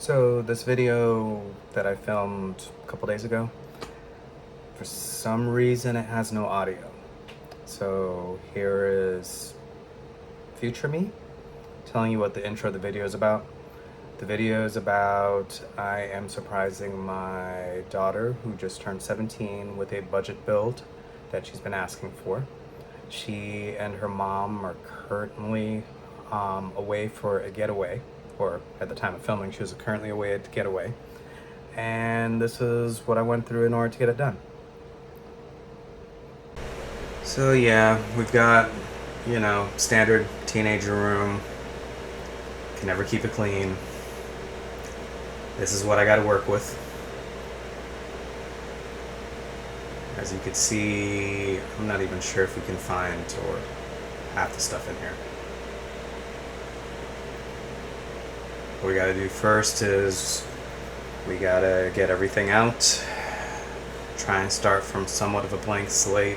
So this video that I filmed a couple days ago, for some reason it has no audio. So here is future me telling you what the intro of the video is about. The video is about I am surprising my daughter who just turned 17 with a budget build that she's been asking for. She and her mom are currently away for a getaway, or at the time of filming, she was currently away at getaway. And this is what I went through in order to get it done. So yeah, we've got, standard teenager room. Can never keep it clean. This is what I got to work with. As you can see, I'm not even sure if we can find or half the stuff in here. What we gotta do first is we gotta get everything out, try and start from somewhat of a blank slate,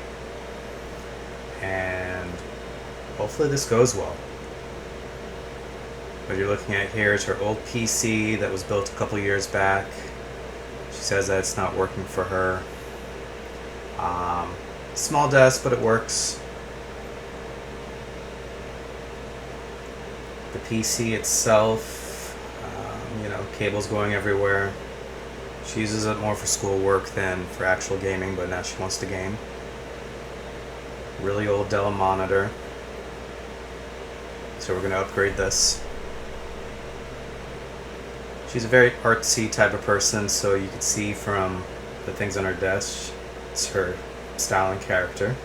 and hopefully this goes well. What you're looking at here is her old PC that was built a couple years back. She says that it's not working for her. Small desk, but it works. The PC itself, cables going everywhere. She uses it more for schoolwork than for actual gaming, but now she wants to game. Really old Dell monitor. So we're going to upgrade this. She's a very artsy type of person, so you can see from the things on her desk, it's her style and character.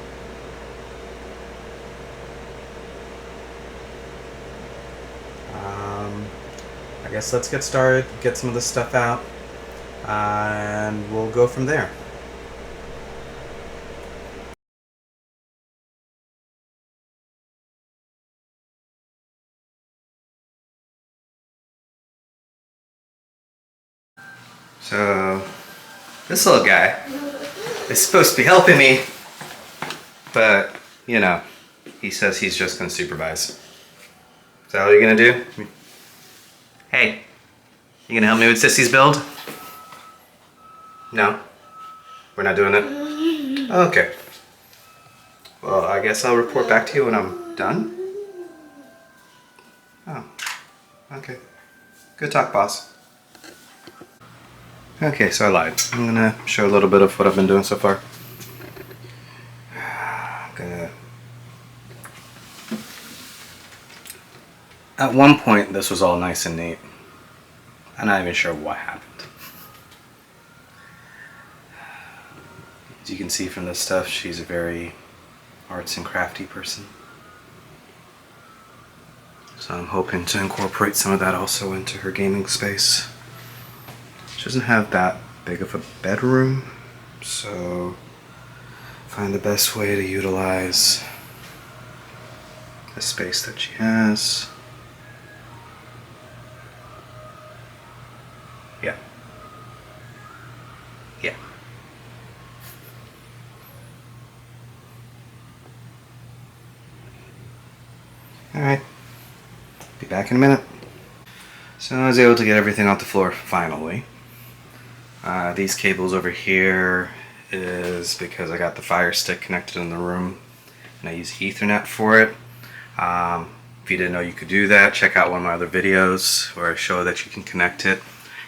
I guess let's get started, get some of this stuff out, and we'll go from there. So, this little guy is supposed to be helping me, but, he says he's just going to supervise. Is that what you're going to do? Hey, you gonna help me with Sissy's build? No? We're not doing it? Okay. Well, I guess I'll report back to you when I'm done. Oh, okay. Good talk, boss. Okay, so I lied. I'm gonna show a little bit of what I've been doing so far. At one point, this was all nice and neat. I'm not even sure what happened. As you can see from this stuff, she's a very arts and crafty person. So I'm hoping to incorporate some of that also into her gaming space. She doesn't have that big of a bedroom, so find the best way to utilize the space that she has. Yeah. Yeah. Alright. Be back in a minute. So I was able to get everything off the floor, finally. These cables over here is because I got the Fire Stick connected in the room, and I use Ethernet for it. If you didn't know you could do that, check out one of my other videos where I show that you can connect it.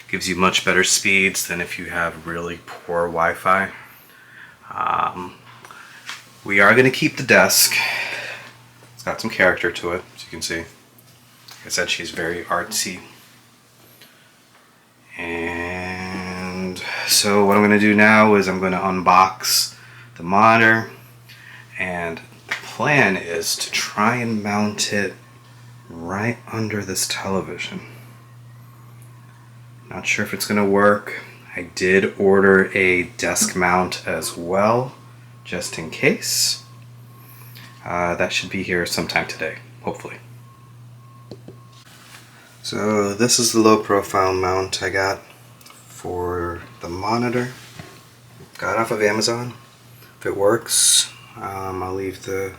Gives you much better speeds than if you have really poor Wi-Fi. We are going to keep the desk. It's got some character to it, as you can see. Like I said, she's very artsy. And so what I'm going to do now is I'm going to unbox the monitor, and the plan is to try and mount it right under this television. Not sure if it's going to work. I did order a desk mount as well, just in case. That should be here sometime today, hopefully. So this is the low profile mount I got for the monitor. Got off of Amazon. If it works, I'll leave the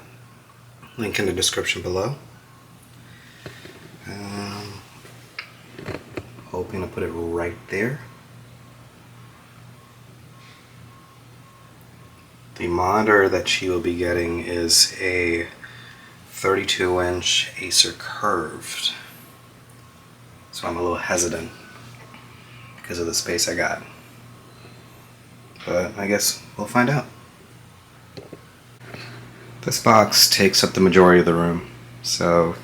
link in the description below. hoping to put it right there. The monitor that she will be getting is a 32-inch Acer Curved. So I'm a little hesitant because of the space I got. But I guess we'll find out. This box takes up the majority of the room, so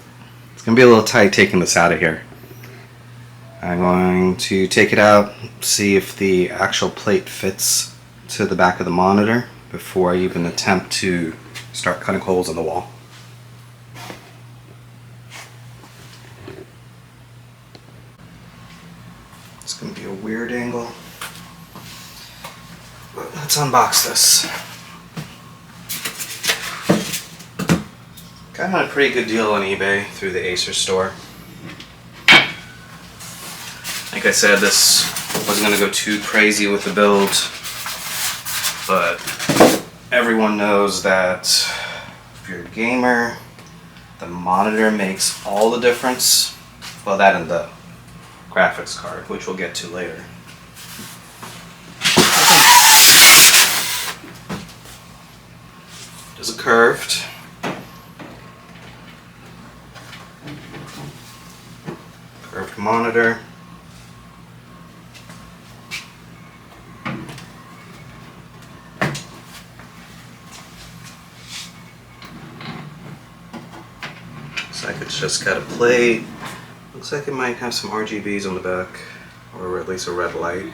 it's going to be a little tight taking this out of here. I'm going to take it out, see if the actual plate fits to the back of the monitor before I even attempt to start cutting holes in the wall. It's going to be a weird angle, but let's unbox this. Got a pretty good deal on eBay through the Acer store. Like I said, this wasn't going to go too crazy with the build, but everyone knows that if you're a gamer, the monitor makes all the difference. Well, that and the graphics card, which we'll get to later. It is a curved. Curved monitor. Looks like it's just got a plate. Looks like it might have some RGBs on the back, or at least a red light.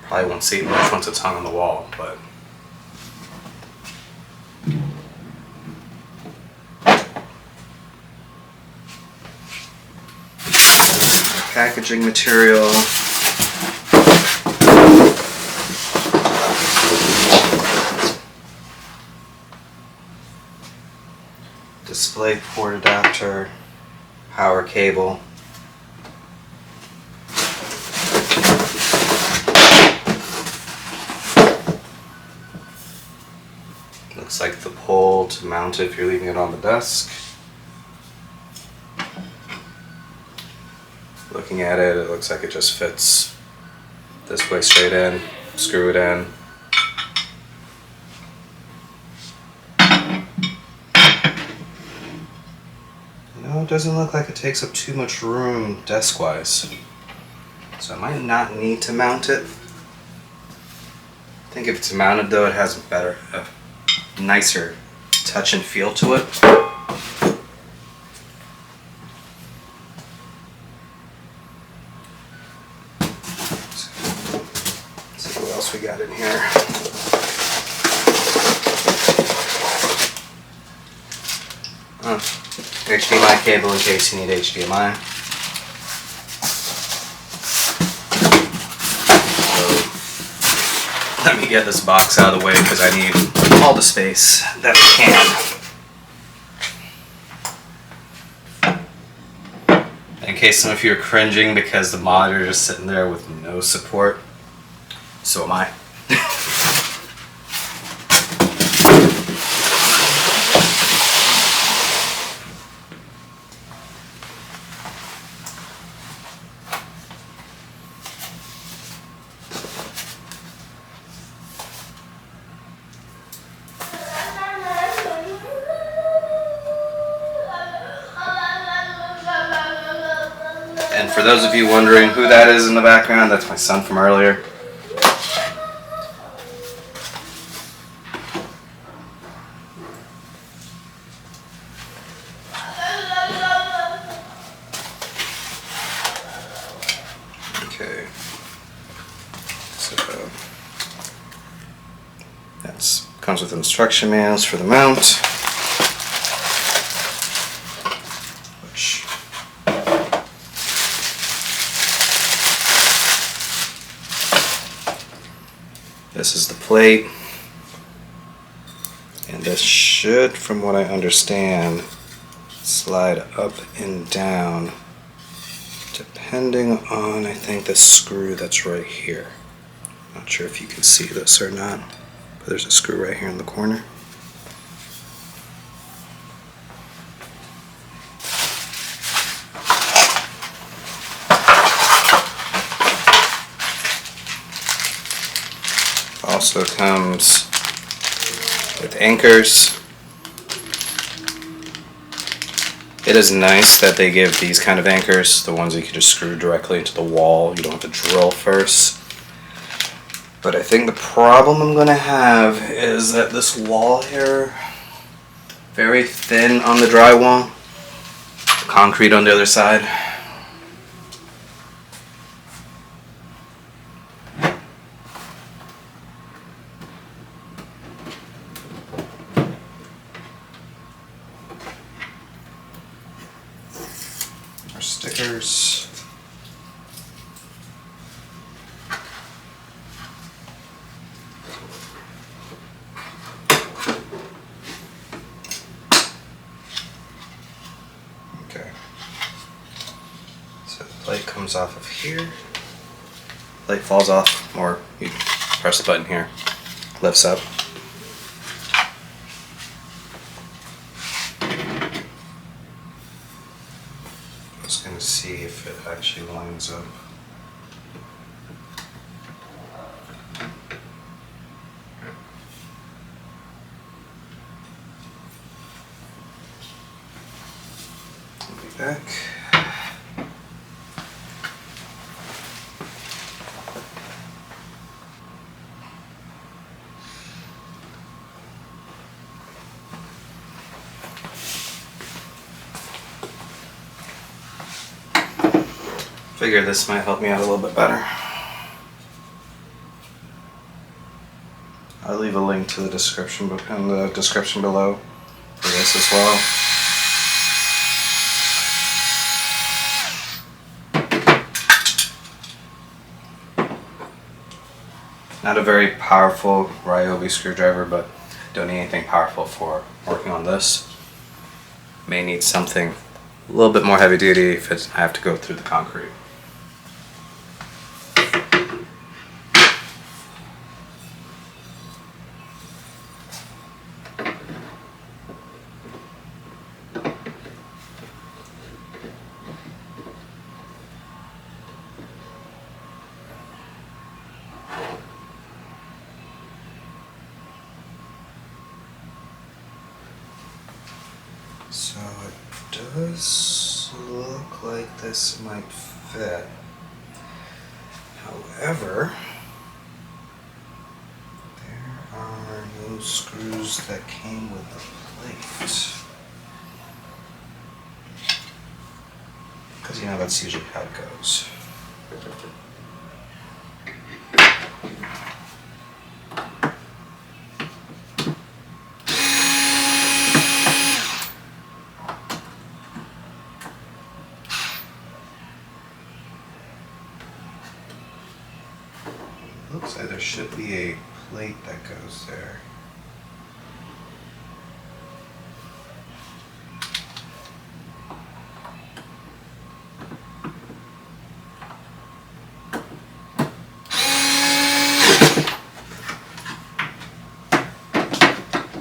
Probably won't see it much once it's hung on the wall, but packaging material. Display port adapter, power cable. Looks like the pole to mount it if you're leaving it on the desk. Looking at it, it looks like it just fits this way straight in. Screw it in. No, it doesn't look like it takes up too much room desk-wise. So I might not need to mount it. I think if it's mounted though, it has a nicer touch and feel to it. Let's see what else we got in here. HDMI cable in case you need HDMI. So, let me get this box out of the way because I need all the space that I can. In case some of you are cringing because the monitor is sitting there with no support, so am I. And for those of you wondering who that is in the background, that's my son from earlier. Okay. So that comes with instruction manuals for the mount. This is the plate, and this should, from what I understand, slide up and down depending on, I think, the screw that's right here. Not sure if you can see this or not, but there's a screw right here in the corner. also comes with anchors. It is nice that they give these kind of anchors, the ones you can just screw directly into the wall. You don't have to drill first. But I think the problem I'm gonna have is that this wall here, very thin on the drywall, concrete on the other side. Our stickers. Okay. So the plate comes off of here. Plate falls off, or you press the button here, lifts up. Just gonna see if it actually lines up. I'll be back. Figure this might help me out a little bit better. I'll leave a link to the description in the description below for this as well. Not a very powerful Ryobi screwdriver, but don't need anything powerful for working on this. May need something a little bit more heavy duty if I have to go through the concrete. So it does look like this might fit. However, there are no screws that came with the plate. Because you know that's usually how it goes. Looks like there should be a plate that goes there.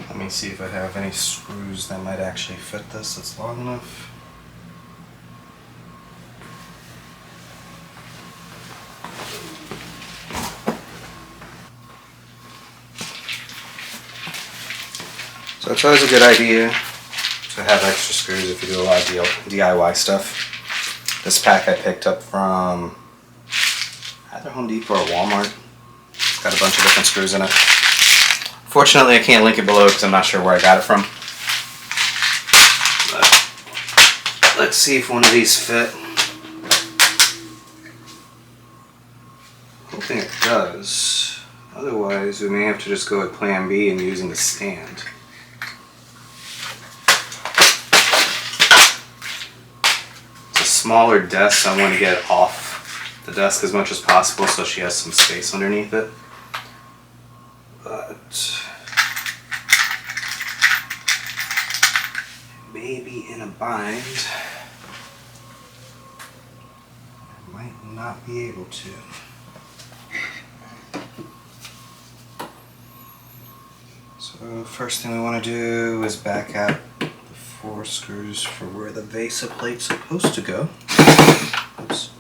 Let me see if I have any screws that might actually fit this that's long enough. So it's always a good idea to have extra screws if you do a lot of DIY stuff. This pack I picked up from either Home Depot or Walmart. It's got a bunch of different screws in it. Fortunately, I can't link it below because I'm not sure where I got it from. But let's see if one of these fit. Hoping it does. Otherwise, we may have to just go with Plan B and using the stand. Smaller desk, so I want to get it off the desk as much as possible so she has some space underneath it. But maybe in a bind, I might not be able to. So first thing we want to do is back out the 4 screws for where the VESA plate's supposed to go. Oops.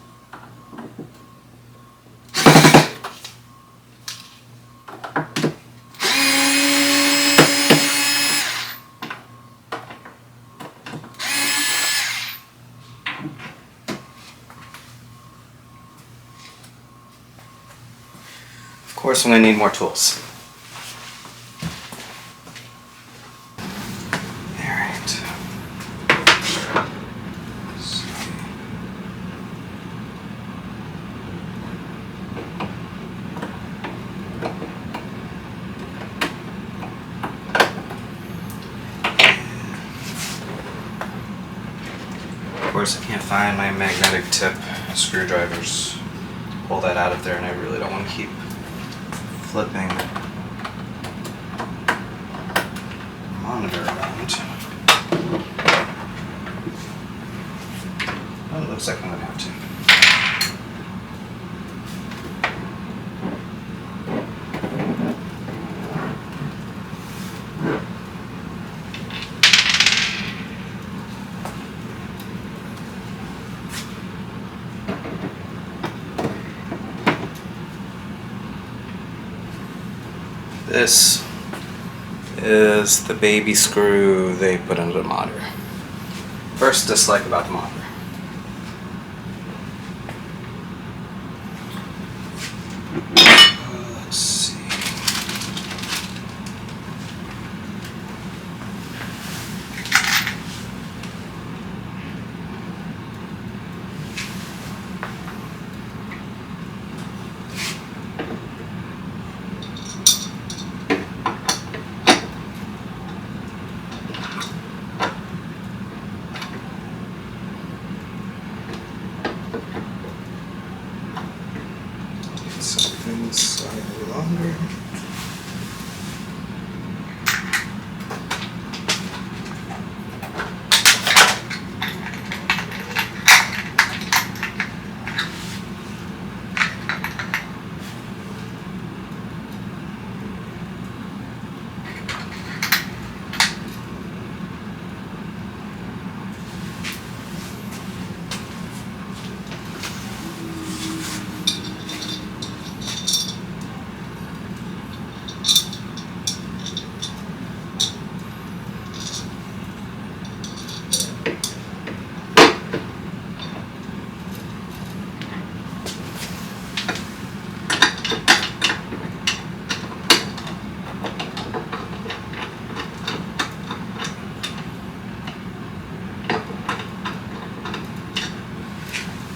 course, I'm going to need more tools. Alright. Of course, I can't find my magnetic tip screwdrivers. Pull that out of there, and I really don't want to keep flipping the monitor around. Oh, it looks like I'm going to have to. This is the baby screw they put under the monitor. First dislike about the monitor. Let's see. Something slightly longer.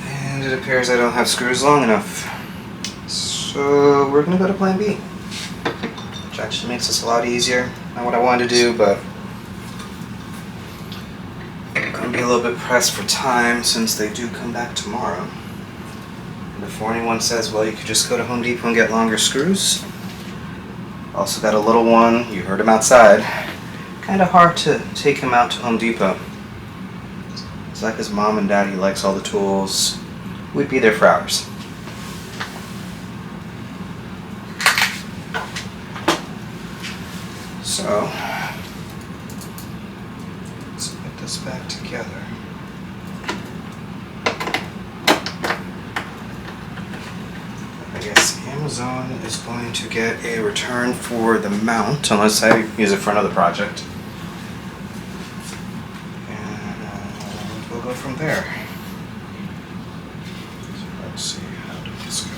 And it appears I don't have screws long enough. So we're gonna go to plan B. Which actually makes this a lot easier. Not what I wanted to do, but I'm gonna be a little bit pressed for time since they do come back tomorrow. And before anyone says, well, you could just go to Home Depot and get longer screws. Also got a little one, you heard him outside. Kinda hard to take him out to Home Depot. It's like his mom and dad, he likes all the tools. We'd be there for hours. So, let's put this back together. I guess Amazon is going to get a return for the mount, unless I use it for another project. And we'll go from there. So let's see, how did this go?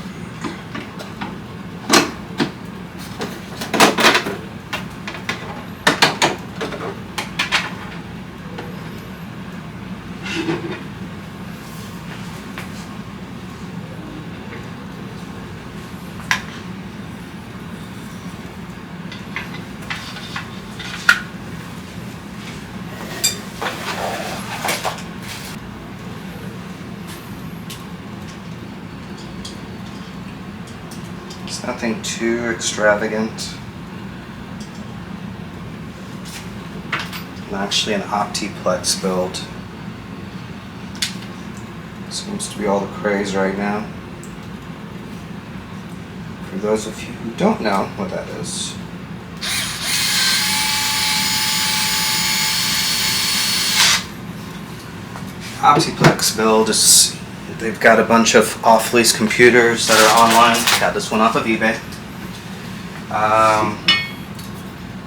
It's nothing too extravagant. Actually an Optiplex build. Seems to be all the craze right now. For those of you who don't know what that is, Optiplex build is, they've got a bunch of off-lease computers that are online. Got this one off of eBay.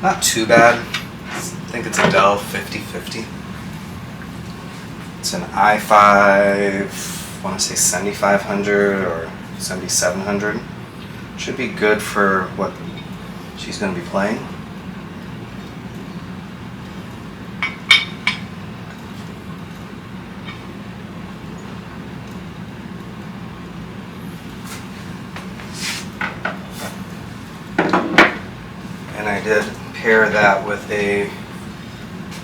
Not too bad. I think it's a Dell 5050. It's an i5, I want to say 7500 or 7700. Should be good for what she's going to be playing. And I did pair that with a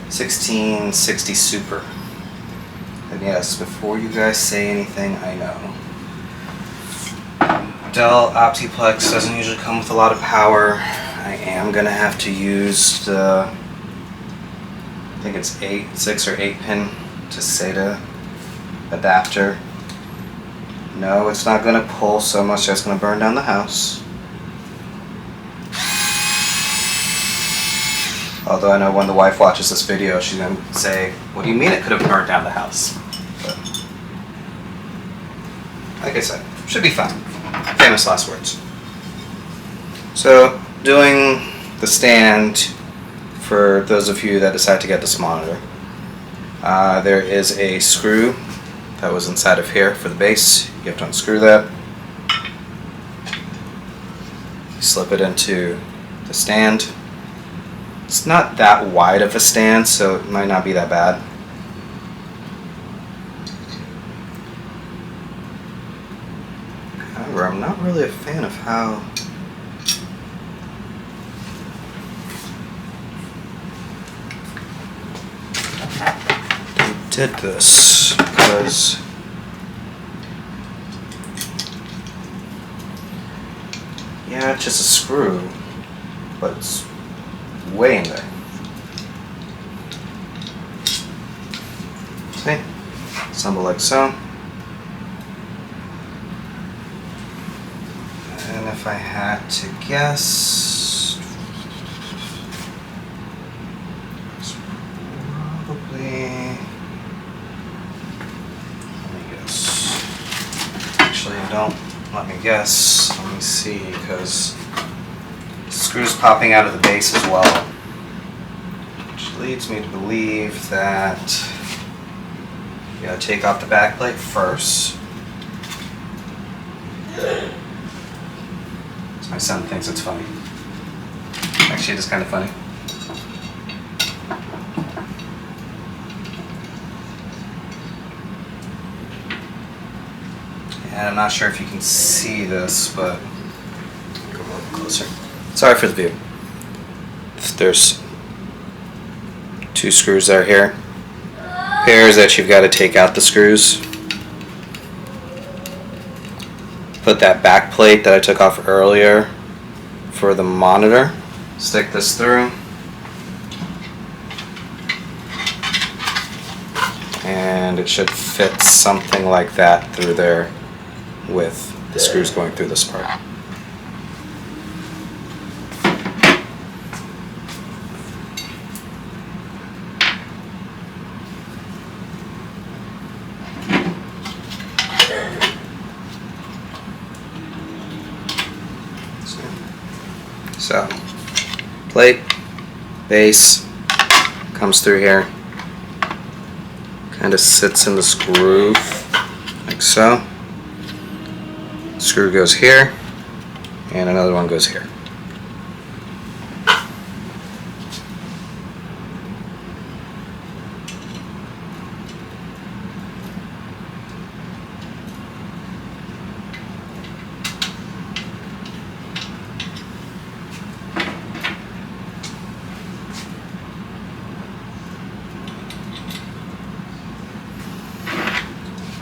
1660 Super. And yes, before you guys say anything, I know Dell Optiplex doesn't usually come with a lot of power. I am going to have to use the, I think it's 6 or 8 pin to SATA adapter. No, it's not going to pull so much that it's going to burn down the house. Although I know when the wife watches this video, she's going to say, what do you mean it could have burned down the house? But, like I said, should be fine. Famous last words. So, doing the stand, for those of you that decide to get this monitor, there is a screw that was inside of here for the base. You have to unscrew that. Slip it into the stand. It's not that wide of a stand, so it might not be that bad. However, I'm not really a fan of how they did this, because yeah, it's just a screw, but it's way in there. See? Assemble like so. And if I had to guess, it's probably, let me guess. Actually, don't let me guess. Let me see, because screws popping out of the base as well, which leads me to believe that you gotta take off the back plate first. My son thinks it's funny. Actually, it is kind of funny. And I'm not sure if you can see this, but come a little closer. Sorry for the view. There's 2 screws that are here. Pairs that you've got to take out the screws. Put that back plate that I took off earlier for the monitor. Stick this through. And it should fit something like that through there with the screws going through this part. So, plate, base, comes through here, kind of sits in this groove, like so. Screw goes here, and another one goes here.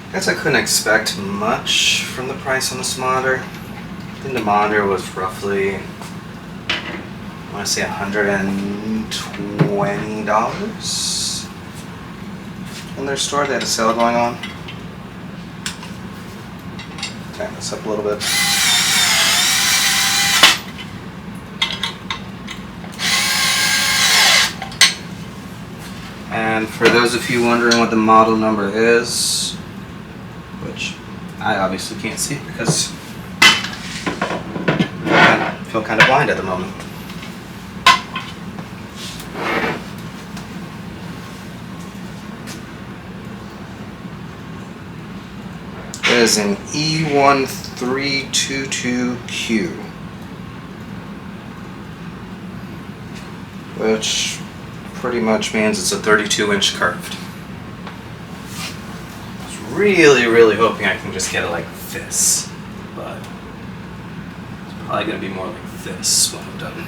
I guess I couldn't expect much from the price on this monitor. I think the monitor was roughly, I want to say $120 in their store. They had a sale going on. Tighten this up a little bit. And for those of you wondering what the model number is, which I obviously can't see because I feel kind of blind at the moment. is an E1322Q, which pretty much means it's a 32-inch curved. I was really hoping I can just get it like this, but it's probably going to be more like this when I'm done.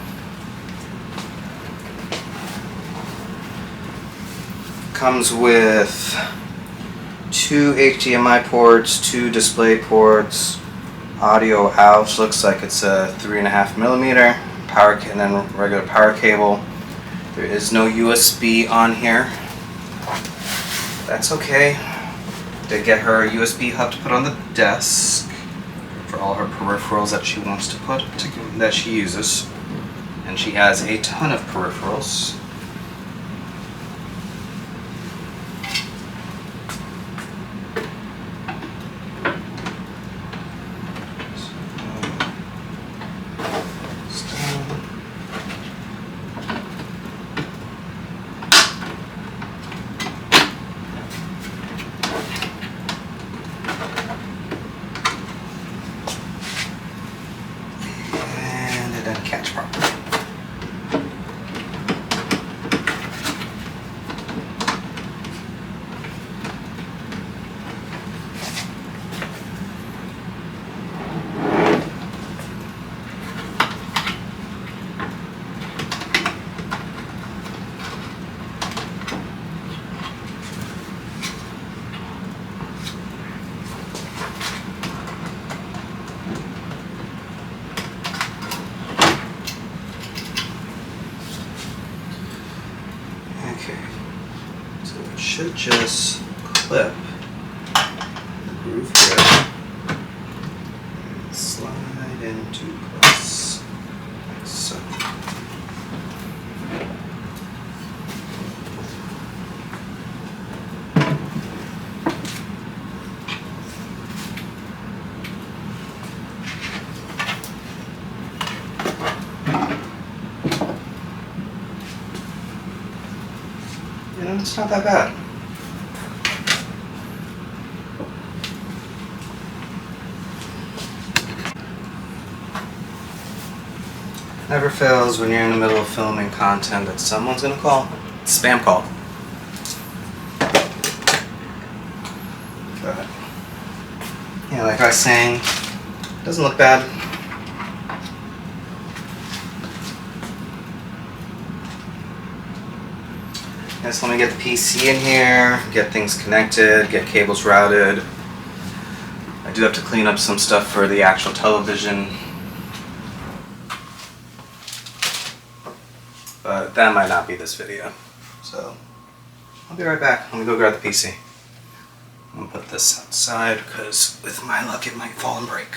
Comes with 2 HDMI ports, 2 display ports, audio out. Looks like it's a 3.5mm power, and then regular power cable. There is no USB on here. That's okay. Did get her a USB hub to put on the desk for all her peripherals that she wants to put, that she uses, and she has a ton of peripherals. Catch properly. Okay, so it should just clip the groove here and slide into place, like so. You know, it's not that bad. Never fails when you're in the middle of filming content that someone's gonna call. Spam call. But, yeah, like I was saying, doesn't look bad. Just let me get the PC in here, get things connected, get cables routed. I do have to clean up some stuff for the actual television, but that might not be this video. So I'll be right back. Let me go grab the PC. I'm gonna put this outside because with my luck it might fall and break.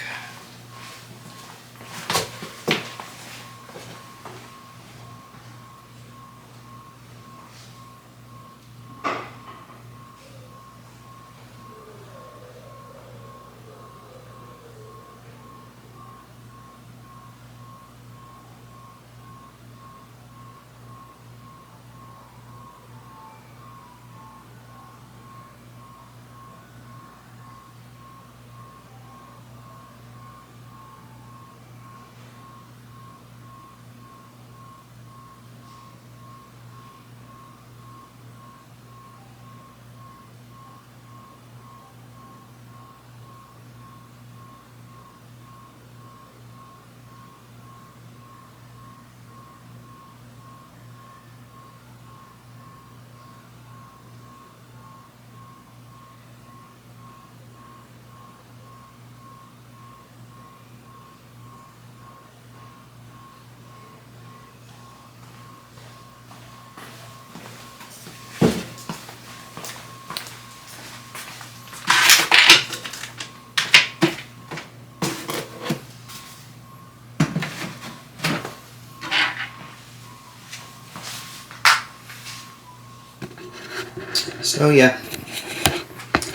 So yeah,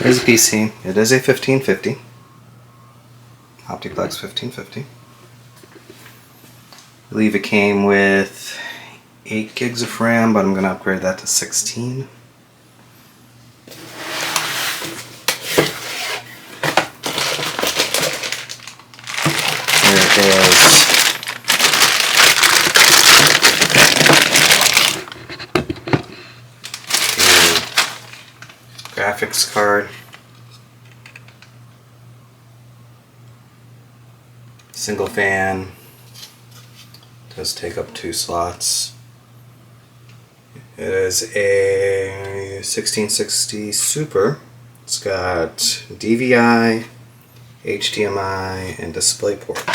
there's a PC. It is a 1550. Optiplex 1550. I believe it came with 8 gigs of RAM, but I'm going to upgrade that to 16. There is a graphics card, single fan, does take up 2 slots. It is a 1660 Super. It's got DVI, HDMI, and DisplayPort.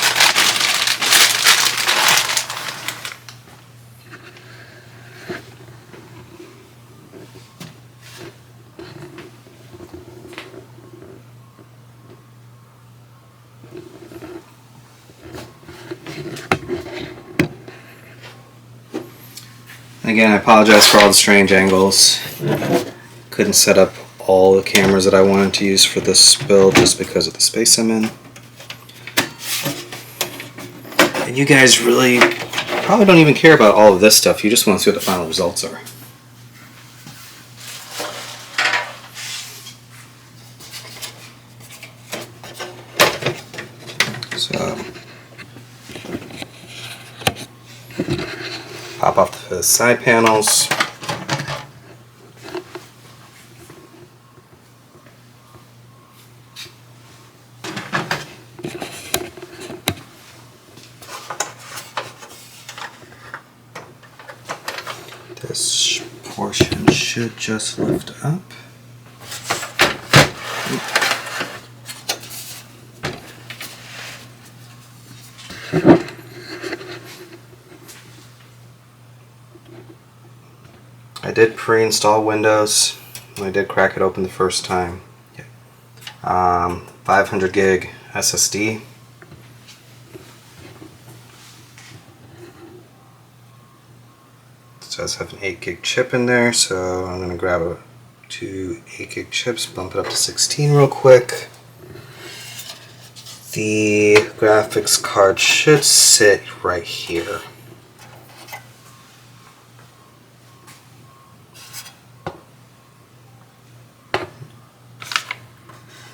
Again, I apologize for all the strange angles. Couldn't set up all the cameras that I wanted to use for this build just because of the space I'm in. And you guys really probably don't even care about all of this stuff. You just want to see what the final results are. So, pop off the side panels. This portion should just lift up. I did pre-install Windows. I did crack it open the first time. 500 gig SSD. It does have an 8 gig chip in there, so I'm going to grab 2 8 gig chips, bump it up to 16 real quick. The graphics card should sit right here.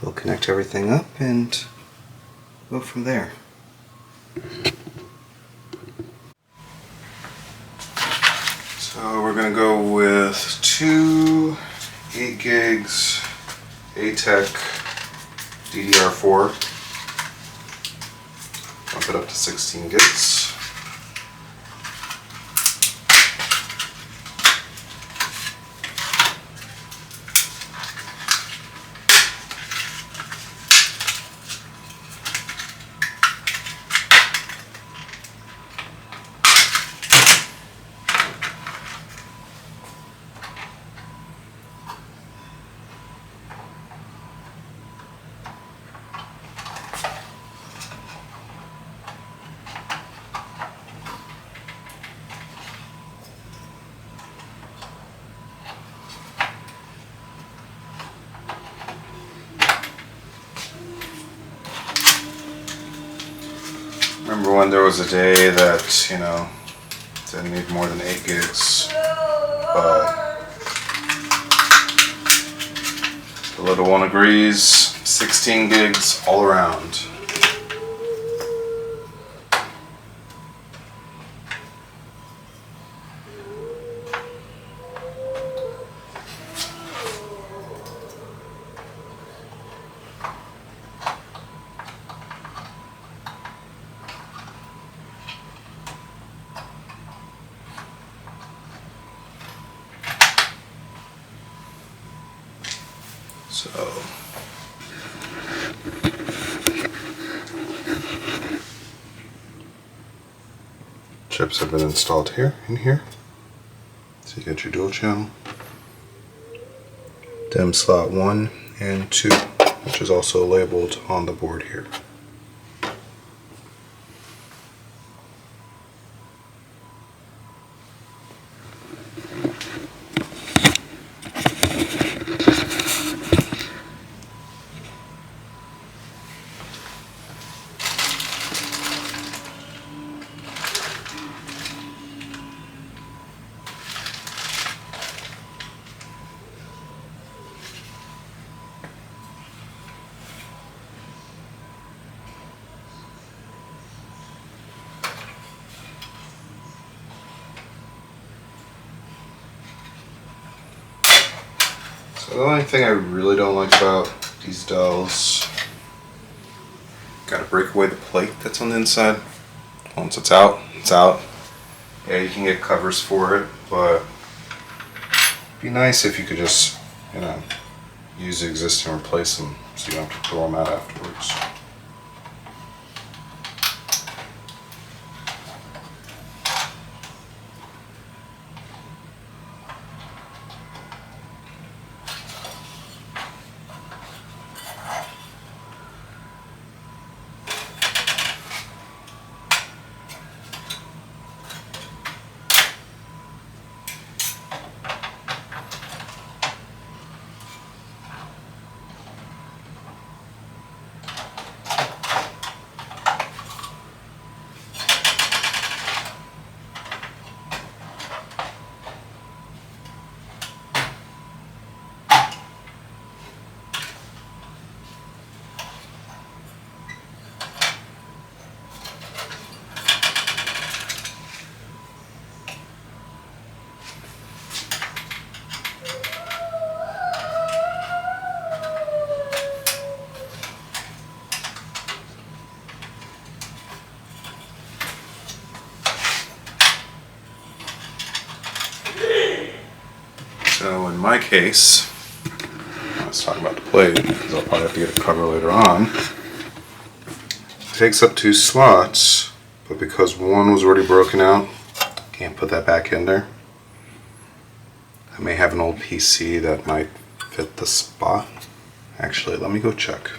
We'll connect everything up and go from there. So we're going to go with 2 8 gigs ATEC DDR4. Bump it up to 16 gigs. Remember when there was a day that, you know, didn't need more than 8 gigs, but the little one agrees, 16 gigs all around. So chips have been installed here, in here. So you got your dual channel, DIMM slot 1 and 2, which is also labeled on the board here. So the only thing I really don't like about these Dells, gotta break away the plate that's on the inside. Once it's out, it's out. Yeah, you can get covers for it, but it'd be nice if you could just, use the existing and replace them so you don't have to throw them out afterwards. So in my case, let's talk about the plate, because I'll probably have to get a cover later on. It takes up 2 slots, but because one was already broken out, can't put that back in there. I may have an old PC that might fit the spot. Actually, let me go check.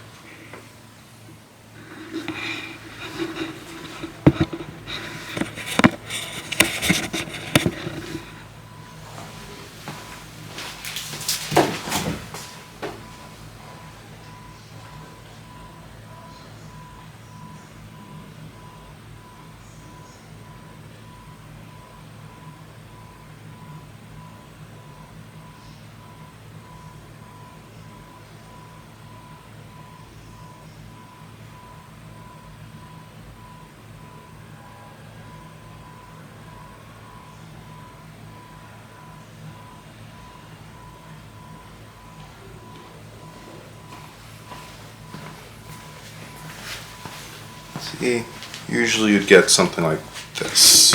See, usually you'd get something like this.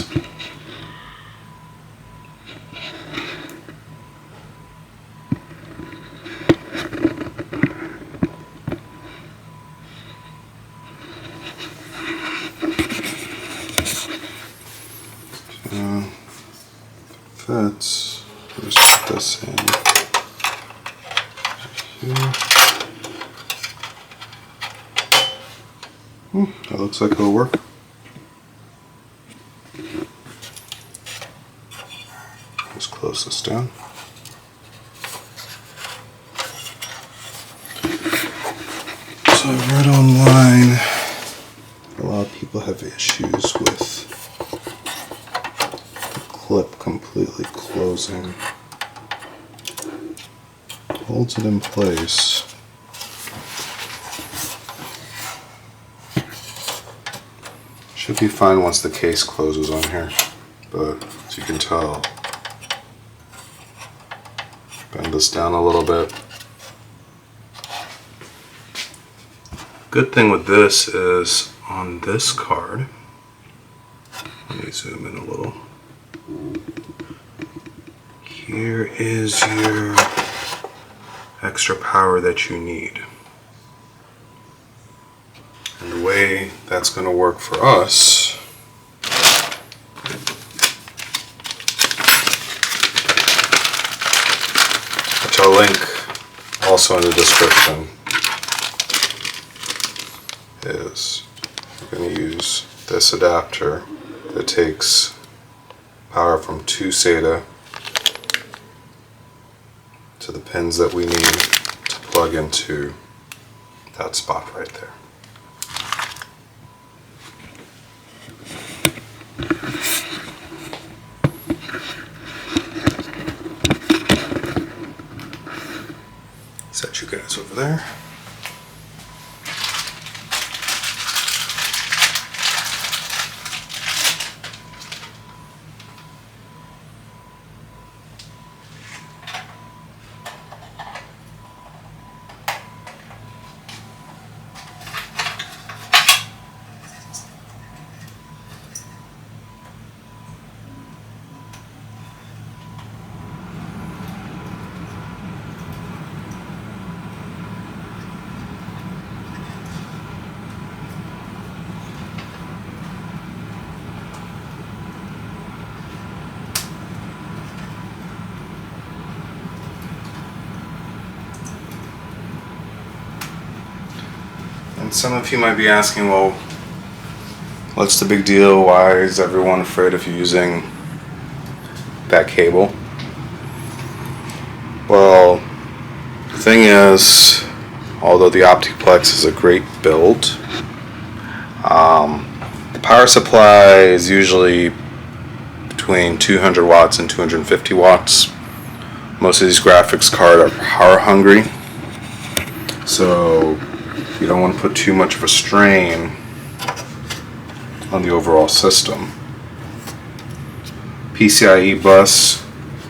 Fits. Just put this in here. That looks like it'll work. Just close this down. So I've read online a lot of people have issues with the clip completely closing. Holds it in place. Should be fine once the case closes on here, but as you can tell, bend this down a little bit. Good thing with this is on this card, let me zoom in a little. Here is your extra power that you need. And the way that's going to work for us, which I'll link also in the description, is we're going to use this adapter that takes power from 2 SATA to the pins that we need to plug into that spot right there. Set you guys over there. And some of you might be asking, well, what's the big deal? Why is everyone afraid of using that cable? Well, the thing is, although the Optiplex is a great build, the power supply is usually between 200 watts and 250 watts. Most of these graphics cards are power hungry, so you don't want to put too much of a strain on the overall system. PCIe bus,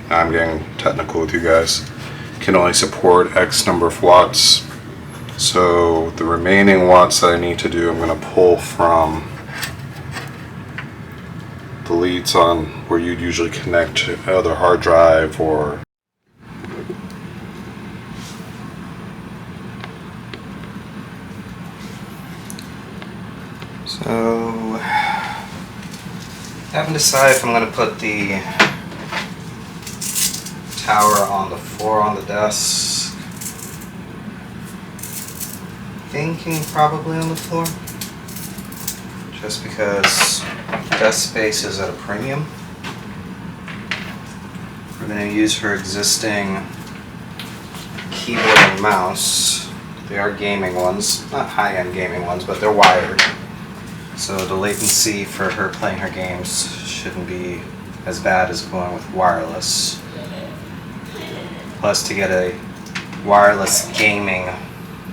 I'm getting technical with you guys, can only support X number of watts. So the remaining watts that I need to do, I'm going to pull from the leads on where you'd usually connect to either hard drive or so I haven't decided if I'm going to put the tower on the floor on the desk. Thinking probably on the floor, just because desk space is at a premium. We're going to use her existing keyboard and mouse. They are gaming ones, not high-end gaming ones, but they're wired. So the latency for her playing her games shouldn't be as bad as going with wireless. Plus, to get a wireless gaming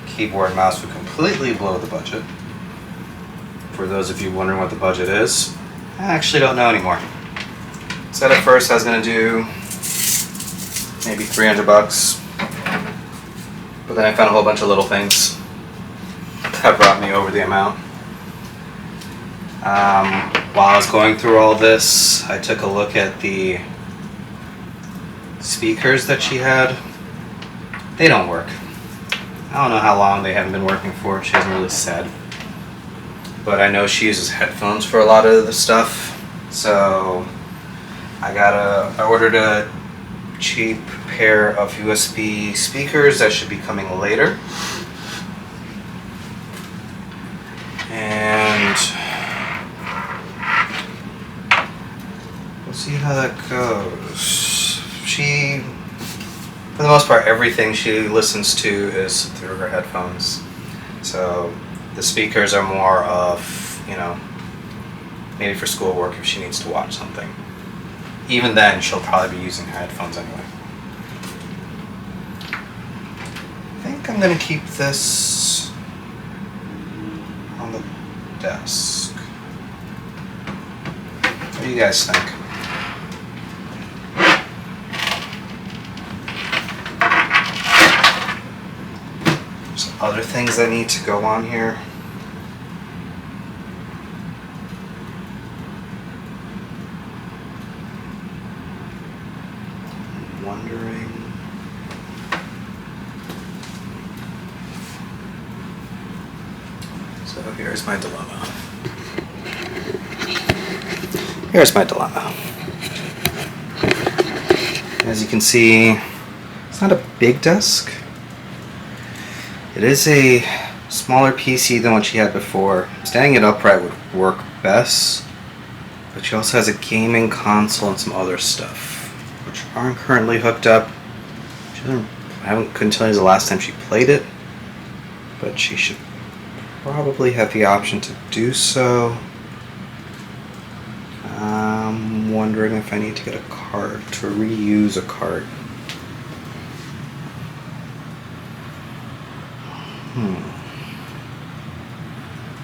keyboard and mouse would completely blow the budget. For those of you wondering what the budget is, I actually don't know anymore. Said at first I was going to do maybe $300, but then I found a whole bunch of little things that brought me over the amount. While I was going through all this, I took a look at the speakers that she had. They don't work. I don't know how long they haven't been working for. She hasn't really said. But I know she uses headphones for a lot of the stuff. So I ordered a cheap pair of USB speakers that should be coming later. And we'll see how that goes. For the most part, everything she listens to is through her headphones. So the speakers are more of, maybe for schoolwork if she needs to watch something. Even then, she'll probably be using her headphones anyway. I think I'm going to keep this on the desk. What do you guys think? Other things that need to go on here. I'm wondering. So here's my dilemma. As you can see, it's not a big desk. It is a smaller PC than what she had before. Standing it upright would work best, but she also has a gaming console and some other stuff, which aren't currently hooked up. Couldn't tell you the last time she played it, but she should probably have the option to do so. I'm wondering if I need to get a card, to reuse a card.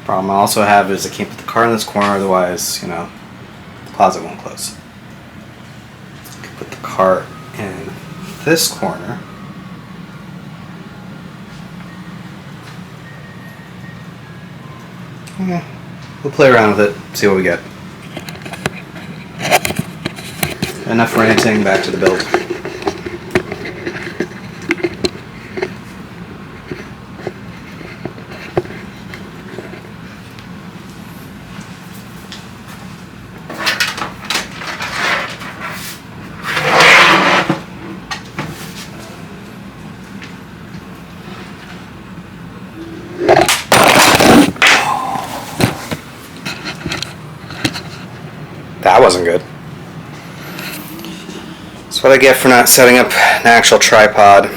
Problem I also have is I can't put the card in this corner, otherwise, the closet won't close. I can put the card in this corner. Yeah, we'll play around with it, see what we get. Enough ranting, back to the build. That wasn't good. That's what I get for not setting up an actual tripod.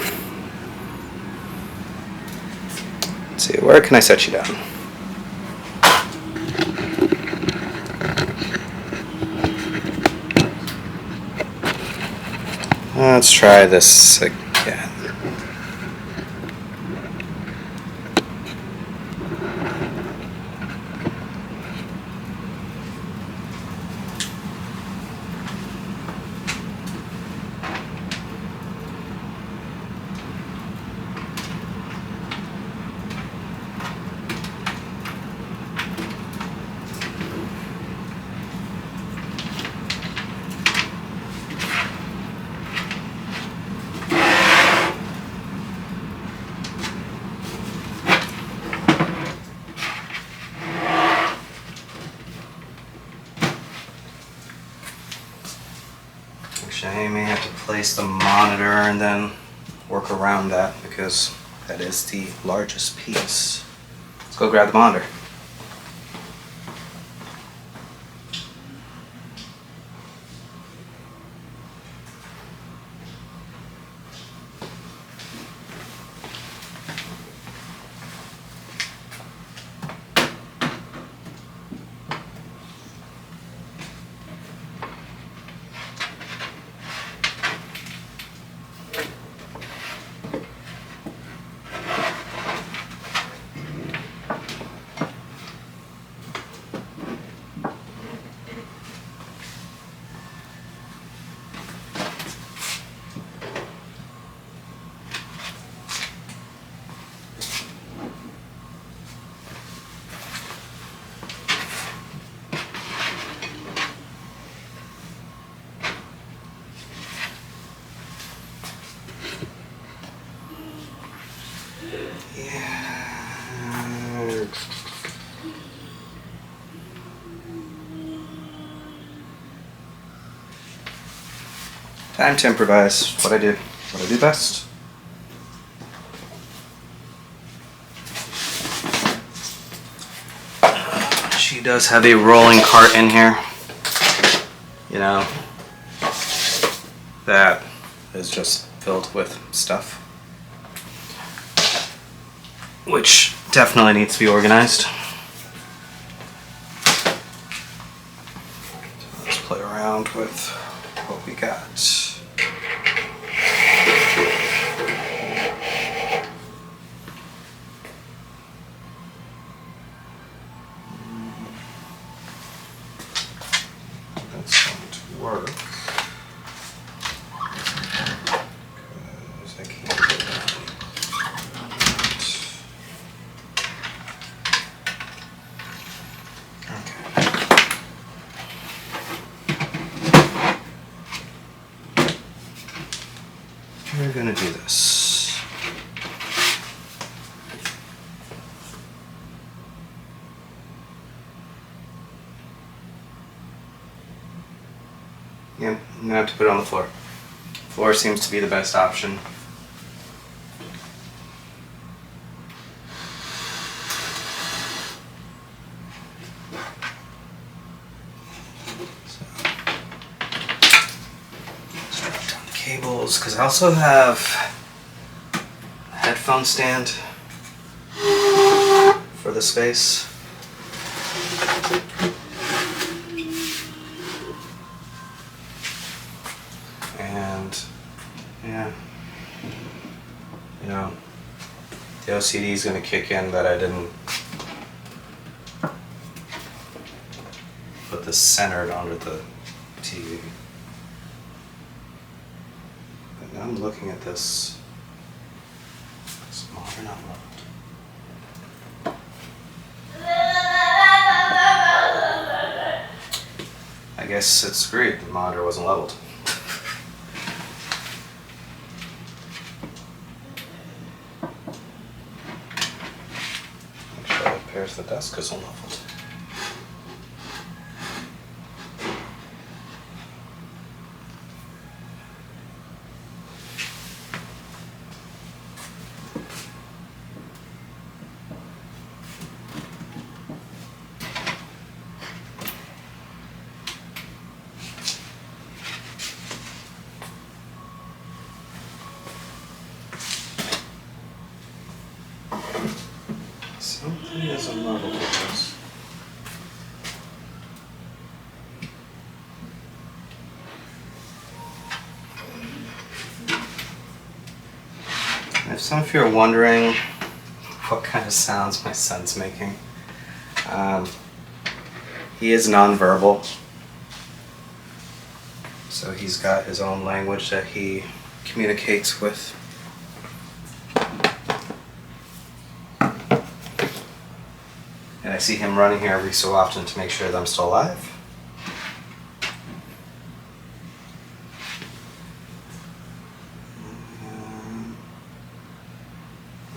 Let's see, where can I set you down? Let's try this again. I may have to place the monitor and then work around that because that is the largest piece. Let's go grab the monitor. Time to improvise. What I do best. She does have a rolling cart in here. You know, that is just filled with stuff, which definitely needs to be organized. So let's play around with what we got. That's going to work. Because I can't get that. We're gonna do this. Yeah, I'm gonna have to put it on the floor. Floor seems to be the best option. Cables, because I also have a headphone stand for the space. And yeah, you know, the OCD is going to kick in that I didn't put this centered onto the TV. Now I'm looking at this. It's modern unlocked. I guess it's screwed. The monitor wasn't leveled. Make sure it appears the desk is unleveled. Marvel cables. If some of you are wondering what kind of sounds my son's making, he is nonverbal, so he's got his own language that he communicates with. And I see him running here every so often to make sure that I'm still alive.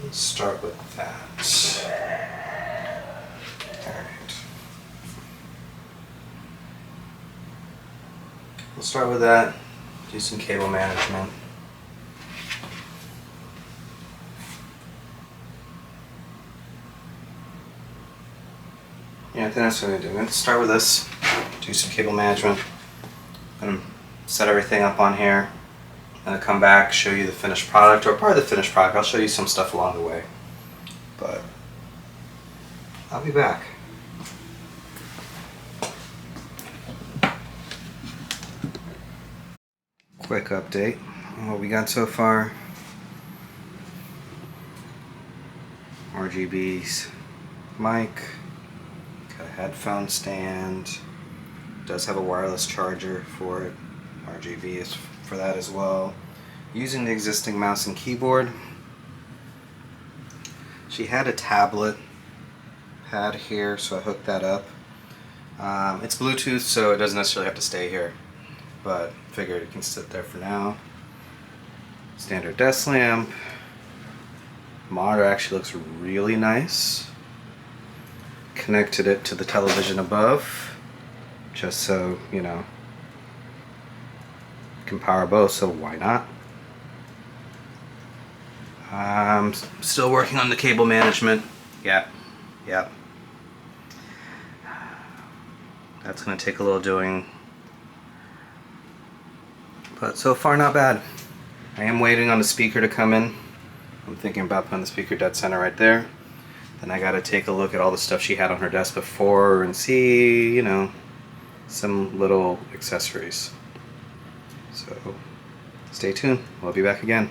Let's start with that. Alright. We'll start with that, do some cable management. Yeah, I think that's what I'm gonna do. I'm gonna start with this, do some cable management. I'm gonna set everything up on here. I'm gonna come back, show you the finished product, or part of the finished product. I'll show you some stuff along the way. But I'll be back. Quick update on what we got so far. RGB's mic, got a headphone stand, does have a wireless charger for it. RGB is for that as well. Using the existing mouse and keyboard. She had a tablet pad here, so I hooked that up. It's Bluetooth, so it doesn't necessarily have to stay here, but figured it can sit there for now. Standard desk lamp. Monitor actually looks really nice. Connected it to the television above, just so, you know, can power both, so why not? I'm still working on the cable management. Yep. That's going to take a little doing, but so far not bad. I am waiting on the speaker to come in. I'm thinking about putting the speaker dead center right there. Then I got to take a look at all the stuff she had on her desk before and see, you know, some little accessories. So stay tuned. We'll be back again.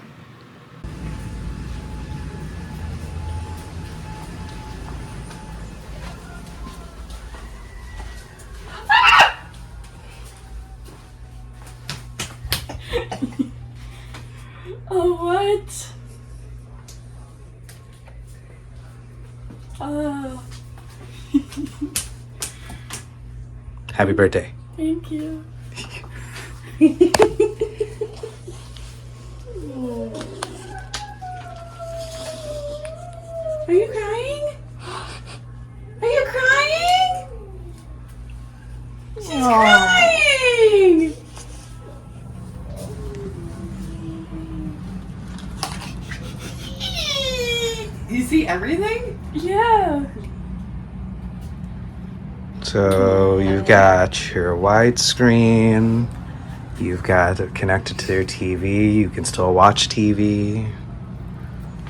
Oh, what? Oh. Happy birthday. Thank you. Are you crying? Are you crying? She's crying! You see everything? Yeah. So you've got your widescreen, you've got it connected to your TV, you can still watch TV.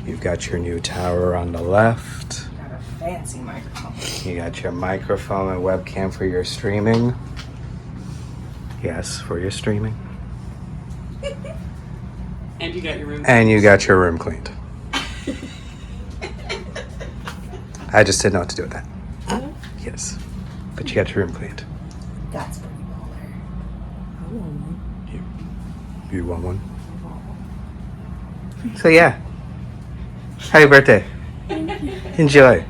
You've got your new tower on the left. Got a fancy microphone. You got your microphone and webcam for your streaming. Yes, for your streaming. And you got your room. And you got your room cleaned. I just didn't know what to do with that. Yes. But you got your room cleaned. That's pretty baller. I want one. You want one? So yeah. Happy birthday. Enjoy.